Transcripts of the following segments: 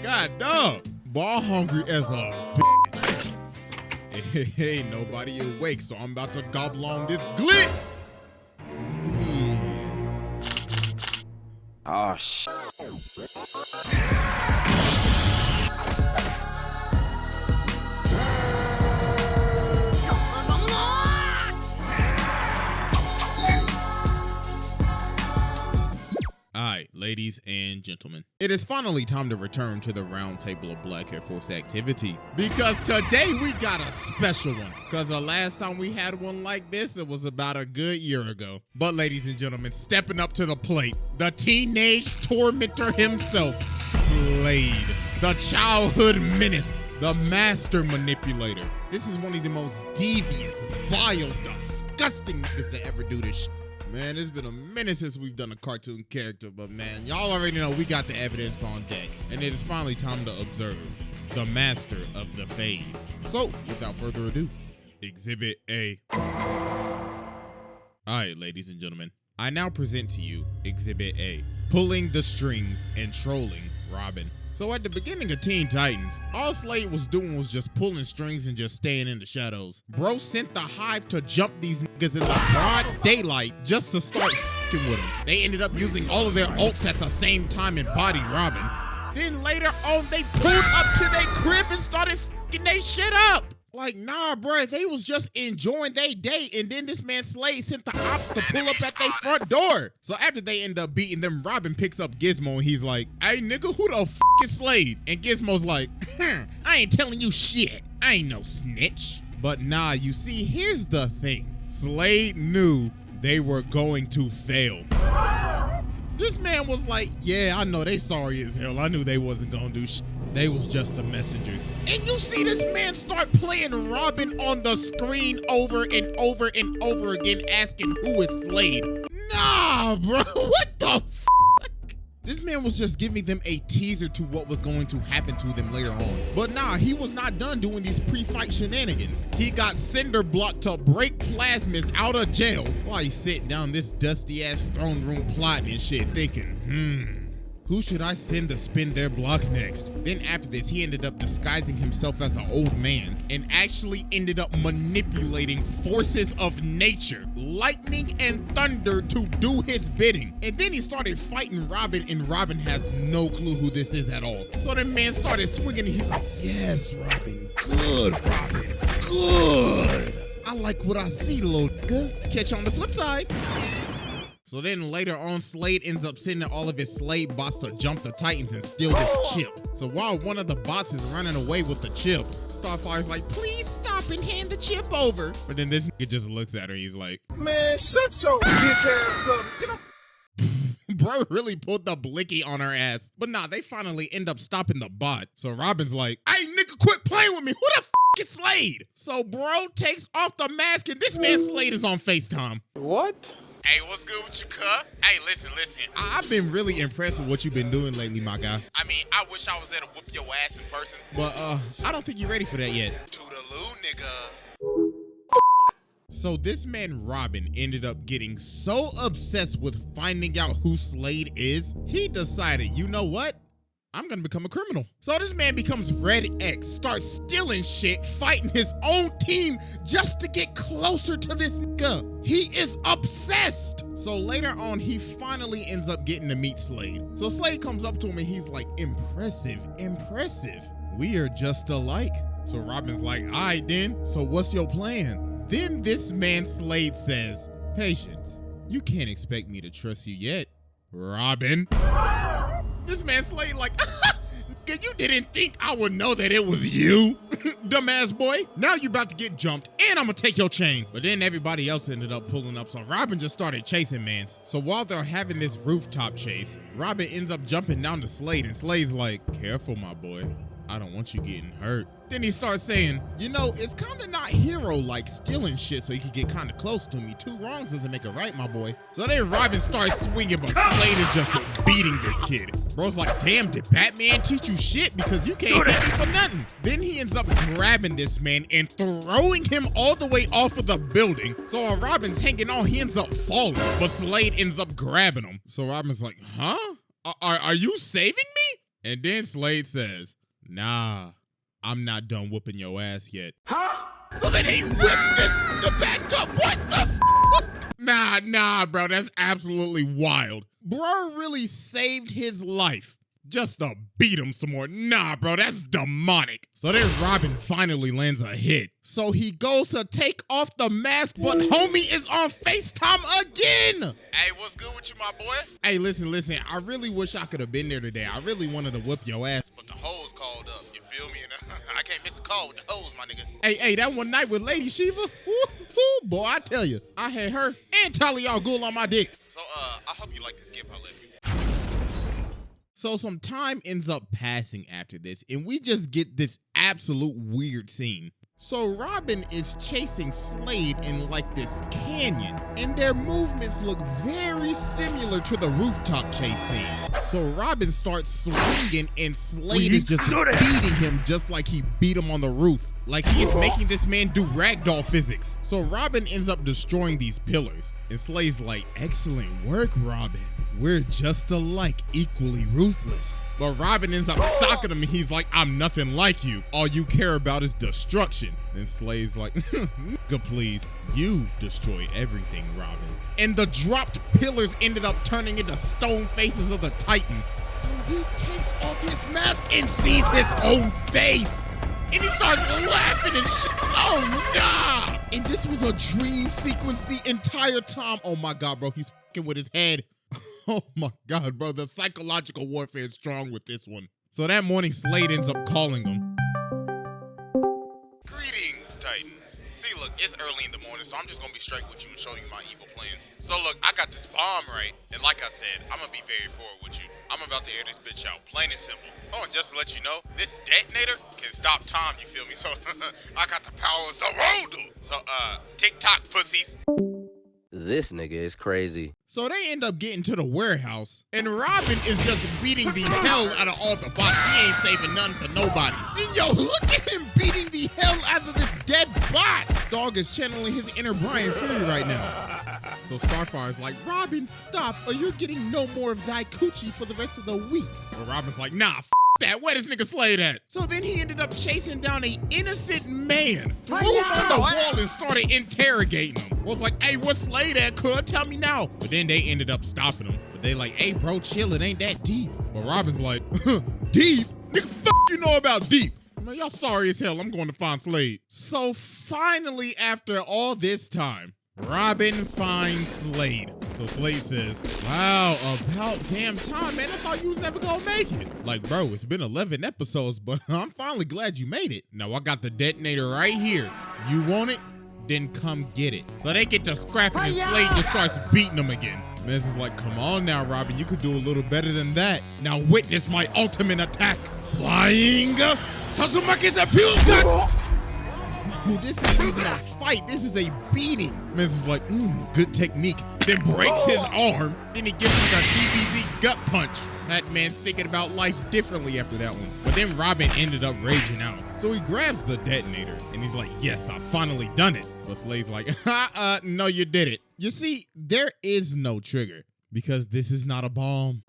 God dog. Ball hungry as a bitch. Hey, nobody awake, so I'm about to gobble on this glit. Oh, shit. Alright, ladies and gentlemen, it is finally time to return to the round table of Black Air Force activity. Because today we got a special one. Because the last time we had one like this, it was about a good year ago. But ladies and gentlemen, stepping up to the plate, the teenage tormentor himself, Slade. The childhood menace, the master manipulator. This is one of the most devious, vile, disgusting niggas to ever do this shit. Man, it's been a minute since we've done a cartoon character, but man, y'all already know we got the evidence on deck, and it is finally time to observe the master of the fade. So, without further ado, Exhibit A. Alright, ladies and gentlemen, I now present to you Exhibit A, pulling the strings and trolling Robin. So at the beginning of Teen Titans, all Slade was doing was just pulling strings and just staying in the shadows. Bro sent the Hive to jump these niggas in the broad daylight just to start f***ing with them. They ended up using all of their ults at the same time and bodied Robin. Then later on, they pulled up to their crib and started f***ing they shit up. Like, nah, bruh, they was just enjoying their day, and then this man Slade sent the ops to pull up at their front door. So after they end up beating them, Robin picks up Gizmo, and he's like, hey, nigga, who the f*** is Slade? And Gizmo's like, I ain't telling you shit. I ain't no snitch. But nah, you see, here's the thing. Slade knew they were going to fail. This man was like, yeah, I know they sorry as hell. I knew they wasn't gonna do shit. They was just some messengers. And you see this man start playing Robin on the screen over and over and over again, asking who is Slade. Nah, bro, what the f***? This man was just giving them a teaser to what was going to happen to them later on. But nah, he was not done doing these pre-fight shenanigans. He got Cinder Block to break Plasmas out of jail while he's sitting down this dusty ass throne room plotting and shit, thinking, who should I send to spin their block next? Then after this, he ended up disguising himself as an old man and actually ended up manipulating forces of nature, lightning and thunder to do his bidding. And then he started fighting Robin, and Robin has no clue who this is at all. So the man started swinging and he's like, yes, Robin, good, Robin, good. I like what I see, little nigga. Catch you on the flip side. So then later on, Slade ends up sending all of his Slade bots to jump the Titans and steal this chip. So while one of the bots is running away with the chip, Starfire's like, please stop and hand the chip over. But then this nigga just looks at her, he's like, man, shut your bitch ass up. Get up. Bro really pulled the blicky on her ass. But nah, they finally end up stopping the bot. So Robin's like, hey nigga, quit playing with me. Who the f is Slade? So bro takes off the mask and this man Slade is on FaceTime. What? Hey, what's good with you, cuh? Hey, listen. I've been really impressed with what you've been doing lately, my guy. I mean, I wish I was there to whoop your ass in person. But, I don't think you're ready for that yet. Toodaloo, nigga. So this man, Robin, ended up getting so obsessed with finding out who Slade is, he decided, you know what? I'm gonna become a criminal. So this man becomes Red X, starts stealing shit, fighting his own team just to get closer to this nigga. He is obsessed. So later on, he finally ends up getting to meet Slade. So Slade comes up to him and he's like, impressive. We are just alike. So Robin's like, all right then, so what's your plan? Then this man Slade says, patience, you can't expect me to trust you yet, Robin. This man Slade like, you didn't think I would know that it was you, dumbass boy. Now you about to get jumped and I'm gonna take your chain. But then everybody else ended up pulling up, so Robin just started chasing mans. So while they're having this rooftop chase, Robin ends up jumping down to Slade and Slade's like, careful my boy, I don't want you getting hurt. Then he starts saying, you know, it's kind of not hero-like stealing shit so you can get kind of close to me. 2 wrongs doesn't make a right, my boy. So then Robin starts swinging, but Slade is just beating this kid. Bro's like, damn, did Batman teach you shit? Because you can't hit me for nothing. Then he ends up grabbing this man and throwing him all the way off of the building. So while Robin's hanging on, he ends up falling, but Slade ends up grabbing him. So Robin's like, huh? Are you saving me? And then Slade says, nah, I'm not done whooping your ass yet. Huh? So then he whips the back up. What the Nah, bro, that's absolutely wild. Bro really saved his life just to beat him some more. Nah, bro, that's demonic. So then Robin finally lands a hit. So he goes to take off the mask, but homie is on FaceTime again. Hey, what's good with you, my boy? Hey, listen, I really wish I could have been there today. I really wanted to whip your ass, but the hoes called up. You feel me? I can't miss a call with the hoes, my nigga. Hey, that one night with Lady Shiva? Boy, I tell you, I had her and Talia al Ghul on my dick. So, I hope you like this gift I left you. So some time ends up passing after this, and we just get this absolute weird scene. So Robin is chasing Slade in like this canyon, and their movements look very similar to the rooftop chase scene. So Robin starts swinging, and Slade is just beating him just like he beat him on the roof. Like he is making this man do ragdoll physics. So Robin ends up destroying these pillars, and Slade's like, excellent work, Robin. We're just alike, equally ruthless. But Robin ends up socking him, and he's like, I'm nothing like you. All you care about is destruction. And Slade's like, nigga, please. You destroy everything, Robin. And the dropped pillars ended up turning into stone faces of the Titans. So he takes off his mask and sees his own face. And he starts laughing and shit. Oh, nah. And this was a dream sequence the entire time. Oh my God, bro, he's fucking with his head. Oh my God, bro, the psychological warfare is strong with this one. So that morning, Slade ends up calling him. Greetings, Titans. See, look, it's early in the morning, so I'm just gonna be straight with you and show you my evil plans. So look, I got this bomb, right? And like I said, I'm gonna be very forward with you. I'm about to air this bitch out, plain and simple. Oh, and just to let you know, this detonator can stop time, you feel me? So I got the power of the road, dude. So, TikTok pussies. This nigga is crazy. So they end up getting to the warehouse, and Robin is just beating the hell out of all the bots. He ain't saving none for nobody. And yo, look at him beating the hell out of this dead bot. Dog is channeling his inner Brian Fury right now. So Starfire's like, Robin, stop, or you're getting no more of thy coochie for the rest of the week. But Robin's like, nah, that. Where this nigga Slade at? So then he ended up chasing down an innocent man, threw him on the wall and started interrogating him. Was like, hey, what's Slade at, cuz? Tell me now. But then they ended up stopping him. But they like, hey, bro, chill, it ain't that deep. But Robin's like, deep? Nigga, you know about deep? Man, y'all sorry as hell. I'm going to find Slade. So finally, after all this time, Robin finds Slade. So Slade says, wow, about damn time, man. I thought you was never gonna make it. Like, bro, it's been 11 episodes, but I'm finally glad you made it. Now, I got the detonator right here. You want it? Then come get it. So they get to scrapping, and Slade just starts beating them again. Menace is like, come on now, Robin. You could do a little better than that. Now witness my ultimate attack. Flying Tazumaki's appeal. Oh, this ain't even a fight. This is a beating. Menace is like, good technique. Then breaks his arm. Then he gives him the DBZ gut punch. That man's thinking about life differently after that one. But then Robin ended up raging out. So he grabs the detonator and he's like, yes, I finally done it. But Slade's like, no, you did it. You see, there is no trigger because this is not a bomb.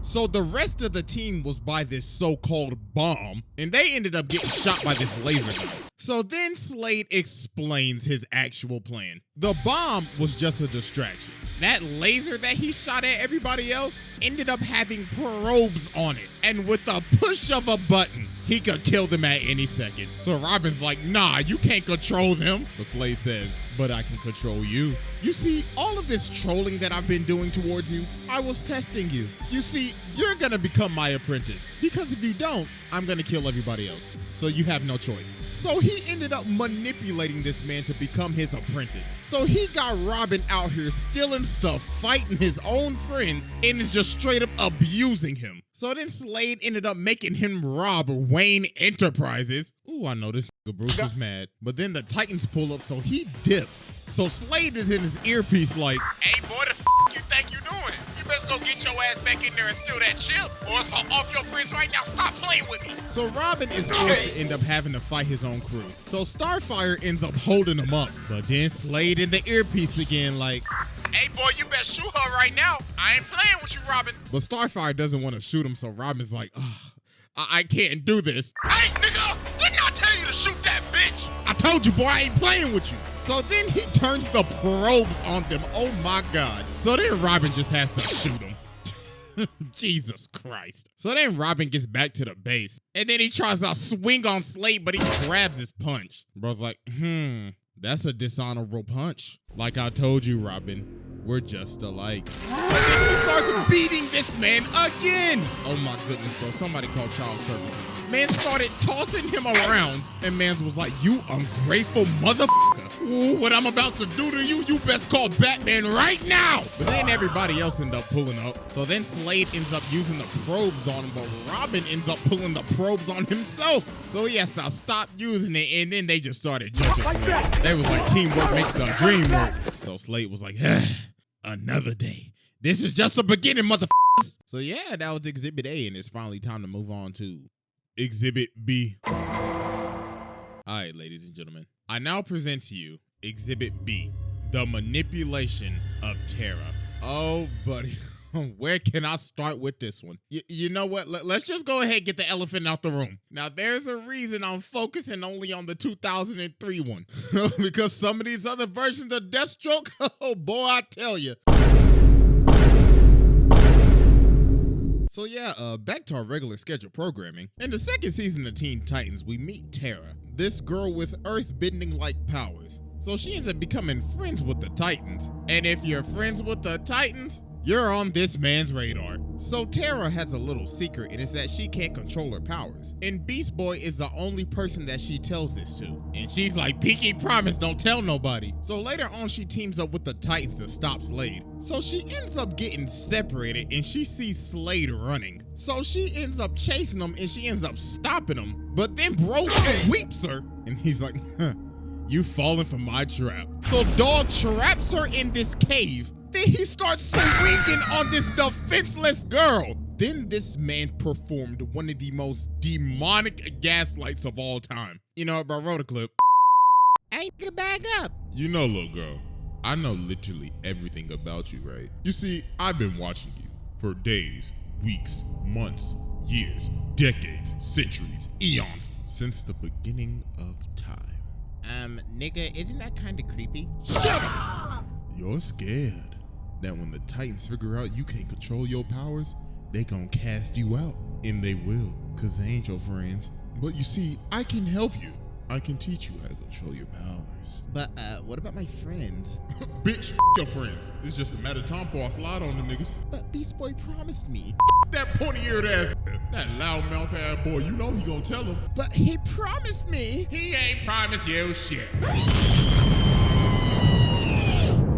So the rest of the team was by this so-called bomb, and they ended up getting shot by this laser gun. So then Slade explains his actual plan. The bomb was just a distraction. That laser that he shot at everybody else ended up having probes on it. And with the push of a button, he could kill them at any second. So Robin's like, nah, you can't control them. But Slade says, but I can control you. You see, all of this trolling that I've been doing towards you, I was testing you. You see, you're gonna become my apprentice. Because if you don't, I'm gonna kill everybody else. So you have no choice. So he ended up manipulating this man to become his apprentice. So he got Robin out here stealing stuff, fighting his own friends, and is just straight up abusing him. So then Slade ended up making him rob Wayne Enterprises. Ooh, I know this nigga Bruce is mad. But then the Titans pull up, so he dips. So Slade is in his earpiece like, hey boy, the f you think you doing? You best go get your ass back in there and steal that chip, or else I'll off your friends right now. Stop playing with me. So Robin is forced to end up having to fight his own crew. So Starfire ends up holding him up. But then Slade in the earpiece again like, Hey, boy, you better shoot her right now. I ain't playing with you, Robin. But Starfire doesn't want to shoot him, so Robin's like, ugh, I can't do this. Hey, nigga, didn't I tell you to shoot that bitch? I told you, boy, I ain't playing with you. So then he turns the probes on them. Oh, my God. So then Robin just has to shoot him. Jesus Christ. So then Robin gets back to the base, and then he tries to swing on Slade, but he grabs his punch. Bro's like, that's a dishonorable punch. Like I told you, Robin, we're just alike. But then he starts beating this man again. Oh my goodness, bro. Somebody called child services. Man started tossing him around, and Mans was like, you ungrateful motherfucker. Ooh, what I'm about to do to you, you best call Batman right now. But then everybody else ended up pulling up. So then Slade ends up using the probes on him, but Robin ends up pulling the probes on himself. So he has to stop using it, and then they just started jumping Slade. They was like, teamwork makes the dream work. So Slade was like, another day. This is just the beginning, motherfuckers. So yeah, that was Exhibit A, and it's finally time to move on to Exhibit B. All right, ladies and gentlemen, I now present to you Exhibit B, the manipulation of Terra. Oh, buddy, where can I start with this one? You know what? Let's just go ahead and get the elephant out the room. Now, there's a reason I'm focusing only on the 2003 one. Because some of these other versions of Deathstroke, oh boy, I tell you. So yeah, back to our regular scheduled programming. In the second season of Teen Titans, we meet Terra, this girl with earth-bending-like powers. So she ends up becoming friends with the Titans. And if you're friends with the Titans, you're on this man's radar. So Terra has a little secret, and it's that she can't control her powers. And Beast Boy is the only person that she tells this to. And she's like, pinky promise, don't tell nobody. So later on, she teams up with the Titans to stop Slade. So she ends up getting separated, and she sees Slade running. So she ends up chasing him, and she ends up stopping him. But then bro sweeps her, and he's like, you falling for my trap. So Dog traps her in this cave. Then he starts swinging on this defenseless girl. Then this man performed one of the most demonic gaslights of all time. You know, bro, wrote a clip. Hey, get back up. You know, little girl, I know literally everything about you, right? You see, I've been watching you for days, weeks, months, years, decades, centuries, eons, since the beginning of time. Nigga, isn't that kind of creepy? Shut up! You're scared that when the Titans figure out you can't control your powers, they gon' cast you out. And they will, cause they ain't your friends. But you see, I can help you. I can teach you how to control your powers. But, what about my friends? Bitch, your friends. It's just a matter of time before I slide on them niggas. But Beast Boy promised me. That pointy-eared ass, that loudmouth ass boy, you know he gonna tell him. But he promised me. He ain't promised you shit.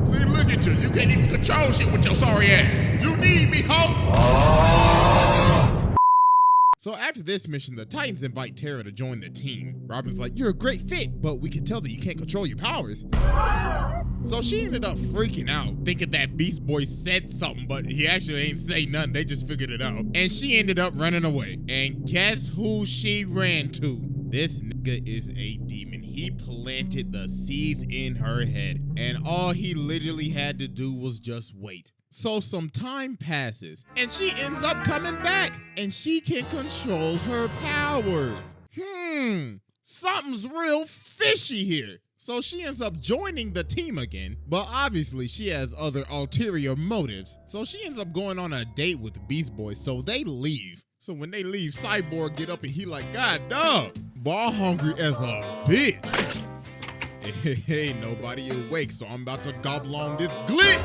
See, look at you. You can't even control shit with your sorry ass. You need me, ho. So after this mission, the Titans invite Terra to join the team. Robin's like, you're a great fit, but we can tell that you can't control your powers. So she ended up freaking out, thinking that Beast Boy said something, but he actually ain't say nothing. They just figured it out. And she ended up running away. And guess who she ran to? This nigga is a demon. He planted the seeds in her head. And all he literally had to do was just wait. So some time passes, and she ends up coming back, and she can control her powers. Something's real fishy here. So she ends up joining the team again, but obviously she has other ulterior motives. So she ends up going on a date with Beast Boy, so they leave. So when they leave, Cyborg get up and he like, God dog, ball hungry as a bitch. Hey, nobody awake, so I'm about to gobble on this glit.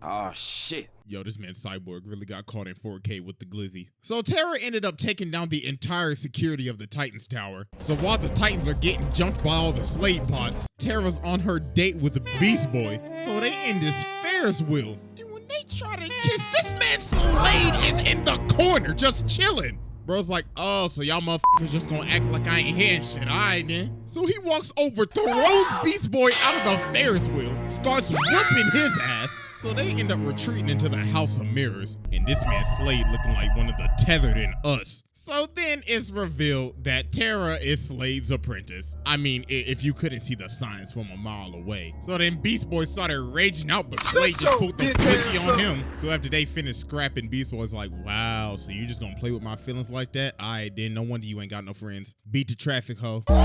Oh, shit. Yo, this man Cyborg really got caught in 4K with the glizzy. So Terra ended up taking down the entire security of the Titans Tower. So while the Titans are getting jumped by all the Slade pods, Terra's on her date with the Beast Boy. So they in this Ferris wheel. And when they try to kiss, this man Slade is in the corner just chilling. Bro's like, oh, so y'all motherfuckers just gonna act like I ain't hearing shit, all right then. So he walks over, throws Beast Boy out of the Ferris wheel, starts whooping his ass. So they end up retreating into the House of Mirrors. And this man Slade looking like one of the tethered in Us. So then it's revealed that Tara is Slade's apprentice. I mean, if you couldn't see the signs from a mile away. So then Beast Boy started raging out, but Slade just pulled the quickie on him. So after they finished scrapping, Beast Boy's like, wow, so you just gonna play with my feelings like that? All right, then no wonder you ain't got no friends. Beat the traffic, hoe. You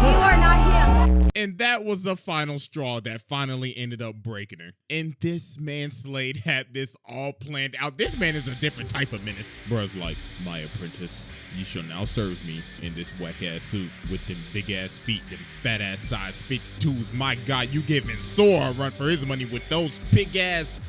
are not him. And that was the final straw that finally ended up breaking her. And this man Slade had this all planned out. This man is a different type of menace. Bruh's like, my apprentice, you shall now serve me in this whack-ass suit with them big-ass feet, them fat-ass size 52s. My God, you giving Sora a run for his money with those big-ass,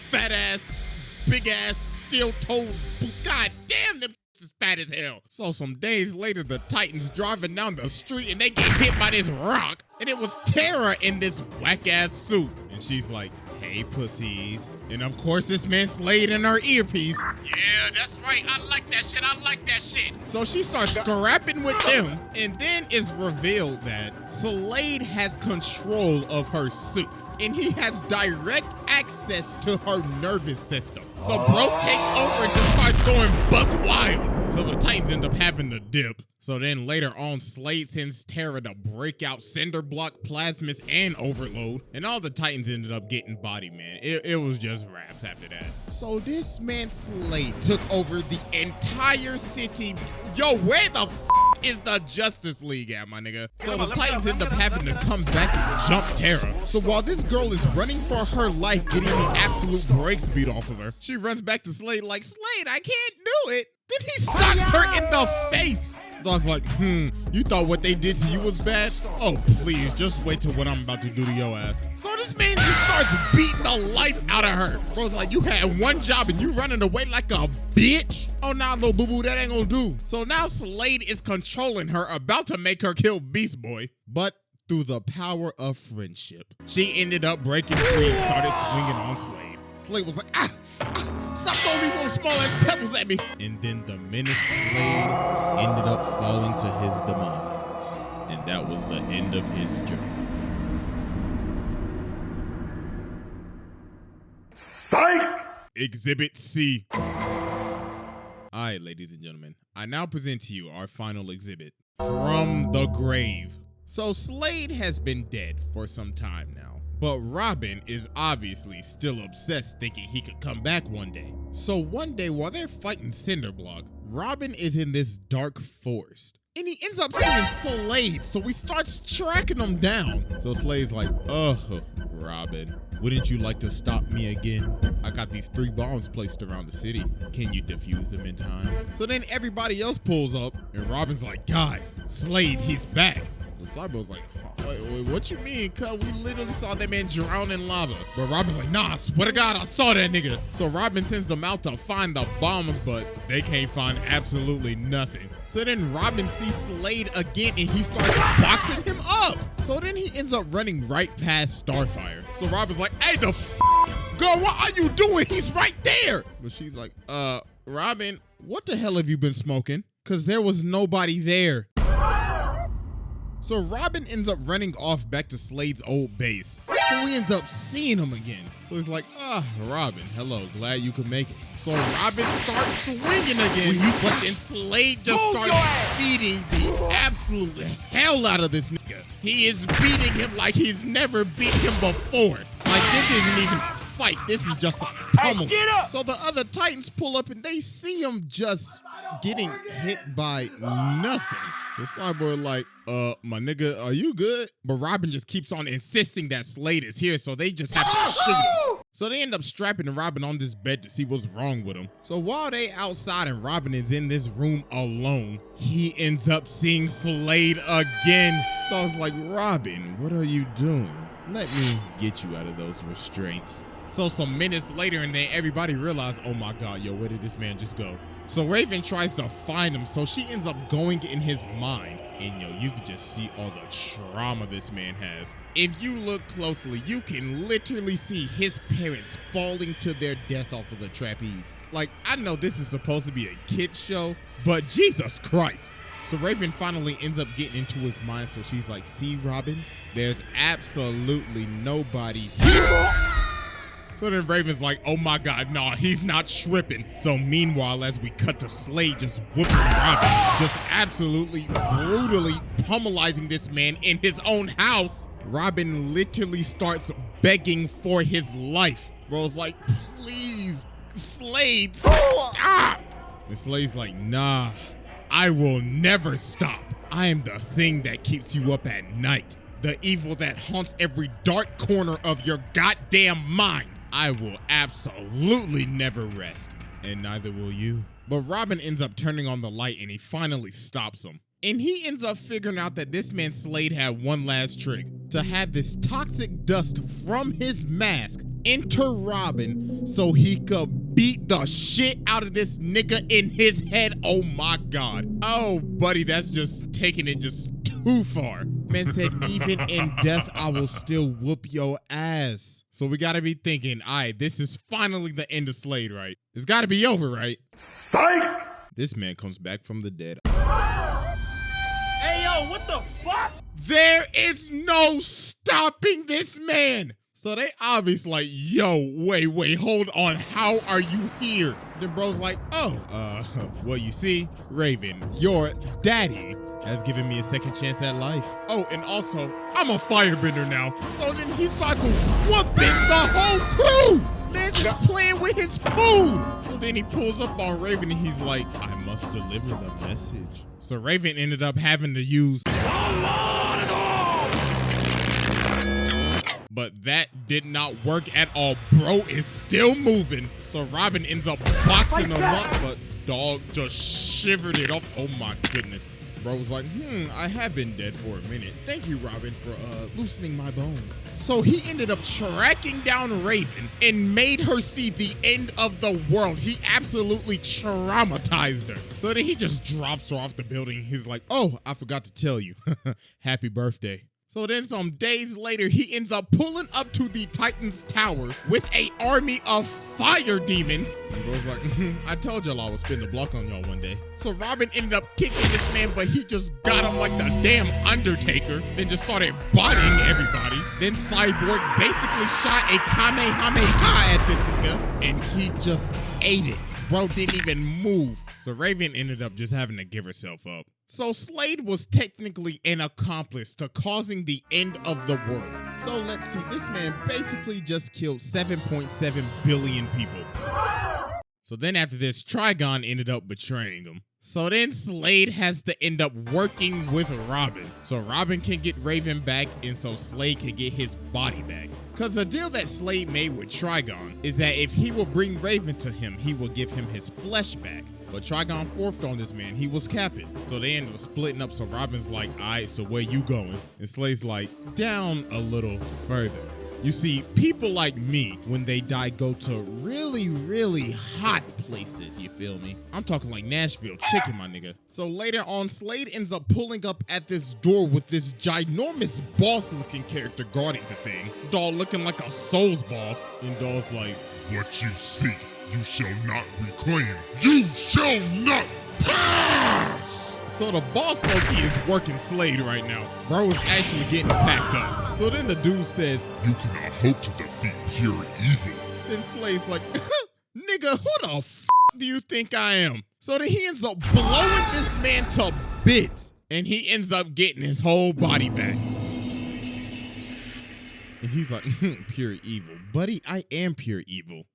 fat-ass, big-ass, steel-toed boots. God damn, them is fat as hell. So some days later, the Titans driving down the street and they get hit by this rock. And it was Tara in this whack-ass suit. And she's like, hey, pussies. And of course, this man Slade in her earpiece. Yeah, that's right. I like that shit. I like that shit. So she starts scrapping with them. And then it's revealed that Slade has control of her suit. And he has direct access to her nervous system. So bro takes over and just starts going buck wild. So the Titans end up having to dip. So then later on, Slade sends Tara to break out Cinder Block, Plasmus, and Overload. And all the Titans ended up getting body, man. It was just raps after that. So this man Slade took over the entire city. Yo, where the is the Justice League at, my nigga? So the Titans end up having to come back and jump Tara. So while this girl is running for her life, getting the absolute brakes beat off of her, she runs back to Slade like, Slade, I can't do it. Then he socks her in the face. So I was like, you thought what they did to you was bad? Oh, please, just wait till what I'm about to do to your ass. So this man just starts beating the life out of her. Bro's like, you had one job and you running away like a bitch? Oh, nah, little boo-boo, that ain't gonna do. So now Slade is controlling her, about to make her kill Beast Boy. But through the power of friendship, she ended up breaking free and started swinging on Slade. Slade was like, stop throwing these little small ass pebbles at me. And then the Menace Slade ended up falling to his demise. And that was the end of his journey. Psych! Exhibit C. All right, ladies and gentlemen, I now present to you our final exhibit, From the Grave. So Slade has been dead for some time now. But Robin is obviously still obsessed, thinking he could come back one day. So one day while they're fighting Cinderblock, Robin is in this dark forest. And he ends up seeing Slade, so he starts tracking him down. So Slade's like, Robin, wouldn't you like to stop me again? I got these 3 bombs placed around the city. Can you defuse them in time? So then everybody else pulls up, and Robin's like, guys, Slade, he's back. And Cyborg's like, wait, what you mean? Cuz we literally saw that man drown in lava. But Robin's like, nah, I swear to God, I saw that nigga. So Robin sends them out to find the bombs, but they can't find absolutely nothing. So then Robin sees Slade again and he starts boxing him up. So then he ends up running right past Starfire. So Robin's like, hey, the girl, what are you doing? He's right there. But she's like, Robin, what the hell have you been smoking? Cause there was nobody there. So Robin ends up running off back to Slade's old base. So he ends up seeing him again. So he's like, Robin, hello, glad you could make it. So Robin starts swinging again, but then Slade just starts beating the absolute hell out of this nigga. He is beating him like he's never beat him before. Like this isn't even a fight, this is just a pummel. So the other Titans pull up and they see him just getting hit by nothing. So Cyborg like, my nigga, are you good? But Robin just keeps on insisting that Slade is here, so they just have to shoot him. So they end up strapping Robin on this bed to see what's wrong with him. So while they outside and Robin is in this room alone, he ends up seeing Slade again. So I was like, Robin, what are you doing? Let me get you out of those restraints. So some minutes later, and then everybody realized, oh my God, yo, where did this man just go? So Raven tries to find him, so she ends up going in his mind. And yo, you can just see all the trauma this man has. If you look closely, you can literally see his parents falling to their death off of the trapeze. Like, I know this is supposed to be a kid's show, but Jesus Christ. So Raven finally ends up getting into his mind, so she's like, see, Robin, there's absolutely nobody here. So then Raven's like, oh my God, nah, he's not tripping. So meanwhile, as we cut to Slade just whooping Robin, just absolutely brutally pummelizing this man in his own house, Robin literally starts begging for his life. Bro's like, please, Slade, stop! And Slade's like, nah, I will never stop. I am the thing that keeps you up at night. The evil that haunts every dark corner of your goddamn mind. I will absolutely never rest, and neither will you. But Robin ends up turning on the light and he finally stops him. And he ends up figuring out that this man Slade had one last trick. To have this toxic dust from his mask enter Robin so he could beat the shit out of this nigga in his head. Oh my God. Oh, buddy, that's just taking it just too far. Man said, even in death, I will still whoop your ass. So we gotta be thinking, all right, this is finally the end of Slade, right? It's gotta be over, right? Psych! This man comes back from the dead. Hey, yo, what the fuck? There is no stopping this man. So they obviously like, yo, wait, hold on. How are you here? Then bro's like, well, you see, Raven, your daddy has given me a second chance at life. Oh, and also, I'm a firebender now. So then he starts whooping the whole crew. Man's just playing with his food. So then he pulls up on Raven and he's like, I must deliver the message. So Raven ended up having to use, but that did not work at all. Bro is still moving. So Robin ends up boxing him up, but dog just shivered it off. Oh my goodness. Bro was like, I have been dead for a minute. Thank you, Robin, for loosening my bones. So he ended up tracking down Raven and made her see the end of the world. He absolutely traumatized her. So then he just drops her off the building. He's like, oh, I forgot to tell you. Happy birthday. So then some days later, he ends up pulling up to the Titan's tower with an army of fire demons. And bro's like, I told y'all I would spin the block on y'all one day. So Robin ended up kicking this man, but he just got him like the damn Undertaker. Then just started bodying everybody. Then Cyborg basically shot a Kamehameha at this nigga, and he just ate it. Bro didn't even move. So Raven ended up just having to give herself up. So Slade was technically an accomplice to causing the end of the world. So let's see, this man basically just killed 7.7 billion people. So then after this, Trigon ended up betraying him. So then Slade has to end up working with Robin. So Robin can get Raven back, and so Slade can get his body back. Cause the deal that Slade made with Trigon is that if he will bring Raven to him, he will give him his flesh back. But Trigon forced on this man, he was capping. So they ended up splitting up, so Robin's like, all right, so where you going? And Slade's like, down a little further. You see, people like me, when they die, go to really, really hot places, you feel me? I'm talking like Nashville chicken, my nigga. So later on, Slade ends up pulling up at this door with this ginormous boss-looking character guarding the thing. Dog looking like a Souls boss. And Dog's like, what you seek, you shall not reclaim. You shall not pass! So the boss low-key is working Slade right now. Bro is actually getting packed up. So then the dude says, you cannot hope to defeat pure evil. Then Slade's like, nigga, who the f do you think I am? So then he ends up blowing this man to bits. And he ends up getting his whole body back. And he's like, pure evil. Buddy, I am pure evil.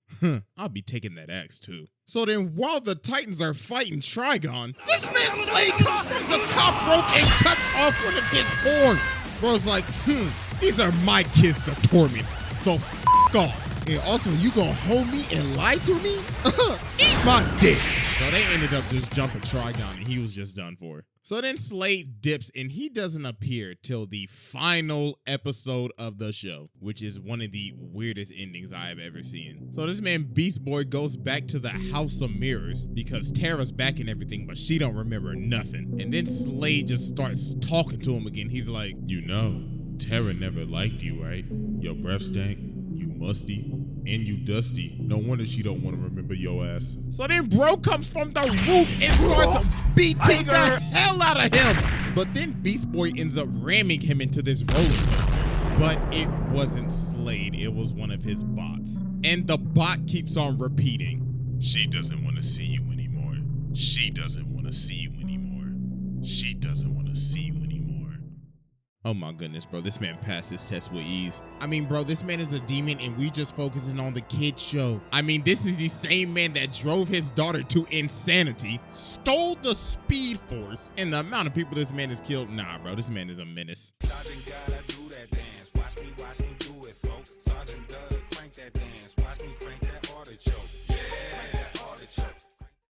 I'll be taking that axe too. So then while the Titans are fighting Trigon, this man Slade comes from the top rope and cuts off one of his horns. Bro's like, these are my kids to torment, so f off. And also, you gonna hold me and lie to me? Eat my dick. So they ended up just jumping Trigon and he was just done for. So then Slade dips and he doesn't appear till the final episode of the show, which is one of the weirdest endings I have ever seen. So this man Beast Boy goes back to the House of Mirrors because Tara's back and everything, but she don't remember nothing. And then Slade just starts talking to him again. He's like, you know, Tara never liked you, right? Your breath stank, you musty, and you dusty. No wonder she don't want to remember your ass. So then bro comes from the roof and starts beating the hell out of him. But then Beast Boy ends up ramming him into this roller coaster. But it wasn't Slade, it was one of his bots. And the bot keeps on repeating, she doesn't want to see you anymore. She doesn't want to see you anymore. She doesn't want to see you anymore. Oh my goodness, bro, this man passed his test with ease. I mean, bro, this man is a demon and we just focusing on the kids show. I mean, this is the same man that drove his daughter to insanity, stole the speed force, and the amount of people this man has killed. Nah, bro, this man is a menace.